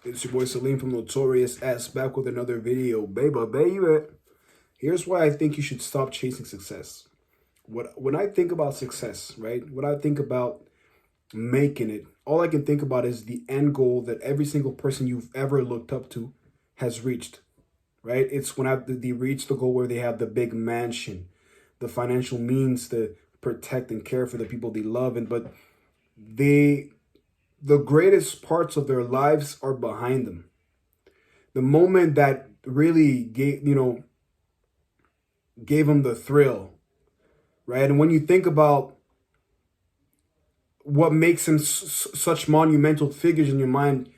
It's your boy Salim from Notorious S back with another video. Baby. Here's why I think you should stop chasing success. When I think about success, right? When I think about making it, all I can think about is the end goal that every single person you've ever looked up to has reached, right? It's when they reach the goal where they have the big mansion, the financial means to protect and care for the people they love, but the greatest parts of their lives are behind them. The moment that really gave them the thrill, right? And when you think about what makes them such monumental figures in your mind,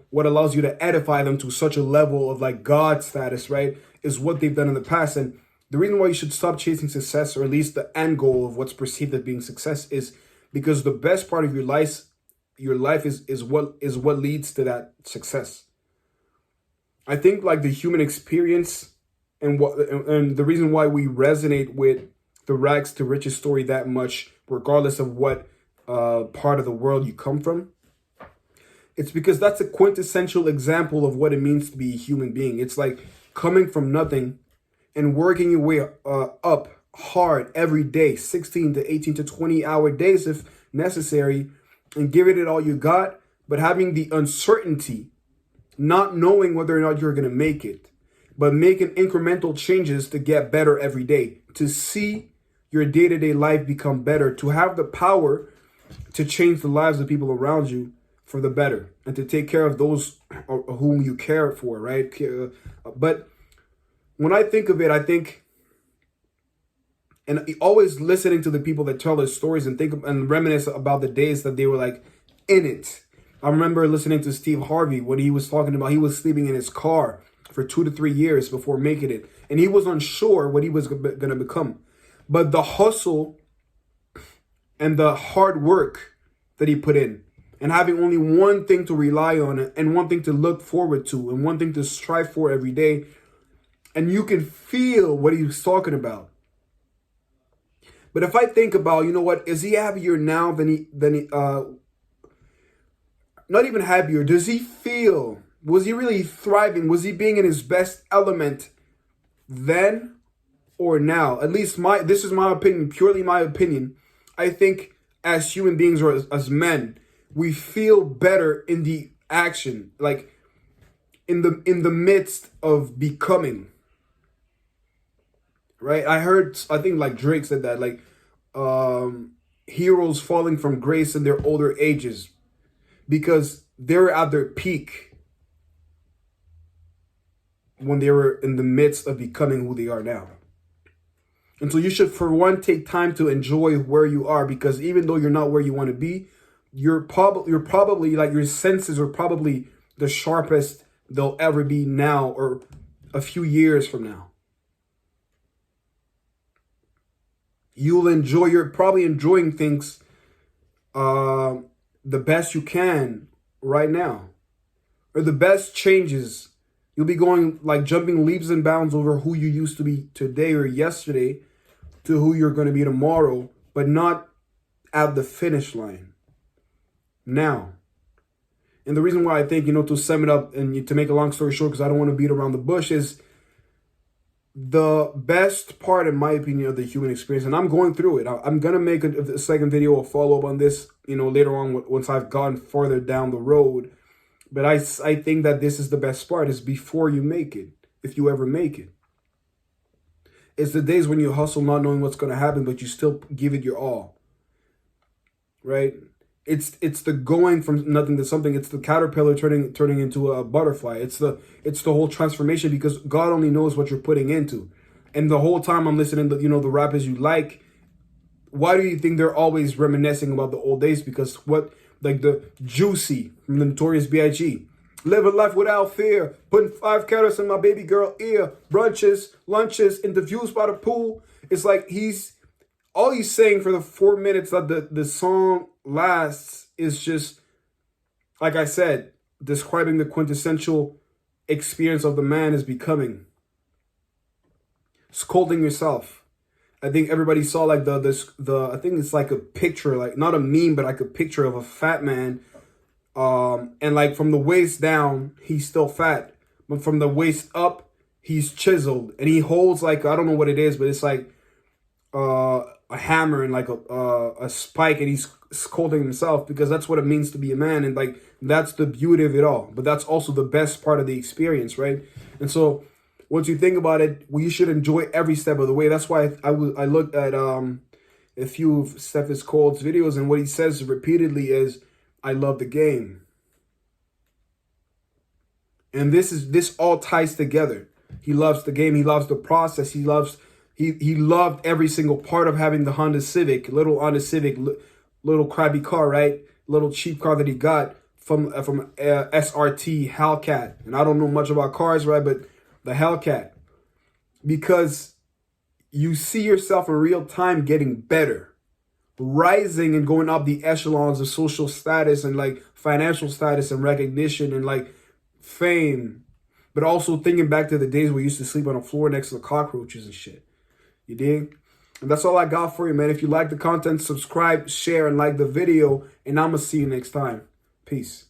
what allows you to edify them to such a level of like God status, right, is what they've done in the past. And the reason why you should stop chasing success, or at least the end goal of what's perceived as being success, is because the best part of your life is what leads to that success. I think like the human experience and the reason why we resonate with the rags to riches story that much, regardless of what part of the world you come from, it's because that's a quintessential example of what it means to be a human being. It's like coming from nothing and working your way up hard every day, 16 to 18 to 20-hour days if necessary, and giving it all you got, but having the uncertainty, not knowing whether or not you're going to make it, but making incremental changes to get better every day, to see your day-to-day life become better, to have the power to change the lives of people around you for the better, and to take care of those whom you care for, right? But when I think of it, I think, and always listening to the people that tell their stories and think and reminisce about the days that they were like in it. I remember listening to Steve Harvey when he was talking about he was sleeping in his car for 2 to 3 years before making it. And he was unsure what he was going to become. But the hustle and the hard work that he put in, and having only one thing to rely on and one thing to look forward to and one thing to strive for every day, and you can feel what he was talking about. But if I think about, is he happier now than he not even happier, does he feel, was he really thriving? Was he being in his best element then or now? At least this is my opinion, purely my opinion. I think as human beings, or as men, we feel better in the action, like in the midst of becoming. Right? I think like Drake said that, like heroes falling from grace in their older ages because they're at their peak when they were in the midst of becoming who they are now. And so you should, for one, take time to enjoy where you are, because even though you're not where you want to be, you're probably like your senses are probably the sharpest they'll ever be now or a few years from now. You're probably enjoying things the best you can right now, or the best changes. You'll be going like jumping leaps and bounds over who you used to be today or yesterday to who you're going to be tomorrow, but not at the finish line now. And the reason why I think, to sum it up and to make a long story short, because I don't want to beat around the bush, is the best part, in my opinion, of the human experience, and I'm going through it. I'm going to make a second video, a follow-up on this, later on once I've gone further down the road. But I think that this is the best part, is before you make it, if you ever make it. It's the days when you hustle not knowing what's going to happen, but you still give it your all, right? It's the going from nothing to something. It's the caterpillar turning into a butterfly. It's the whole transformation, because God only knows what you're putting into. And the whole time I'm listening to, the rappers you like, why do you think they're always reminiscing about the old days? Because like the Juicy from the Notorious B.I.G. Live a life without fear. Putting 5 carats in my baby girl ear. Brunches, lunches, interviews by the pool. It's like all he's saying for the 4 minutes that the song lasts is just, like I said, describing the quintessential experience of the man is becoming. Scolding yourself. I think everybody saw like I think it's like a picture, like not a meme, but like a picture of a fat man And like from the waist down, he's still fat, but from the waist up, he's chiseled, and he holds like, I don't know what it is, but it's like a hammer and like a spike, and he's scolding himself, because that's what it means to be a man, and like that's the beauty of it all. But that's also the best part of the experience, right? And so once you think about it, well, you should enjoy every step of the way. That's why I looked at a few of Steffes Cole's videos, and what he says repeatedly is, "I love the game." And this all ties together. He loves the game. He loves the process. He loved every single part of having the Honda Civic, little little crappy car, right? Little cheap car that he got from SRT Hellcat. And I don't know much about cars, right? But the Hellcat, because you see yourself in real time getting better, rising and going up the echelons of social status and like financial status and recognition and like fame, but also thinking back to the days where you used to sleep on the floor next to the cockroaches and shit. You dig? And that's all I got for you, man. If you like the content, subscribe, share, and like the video. And I'm going to see you next time. Peace.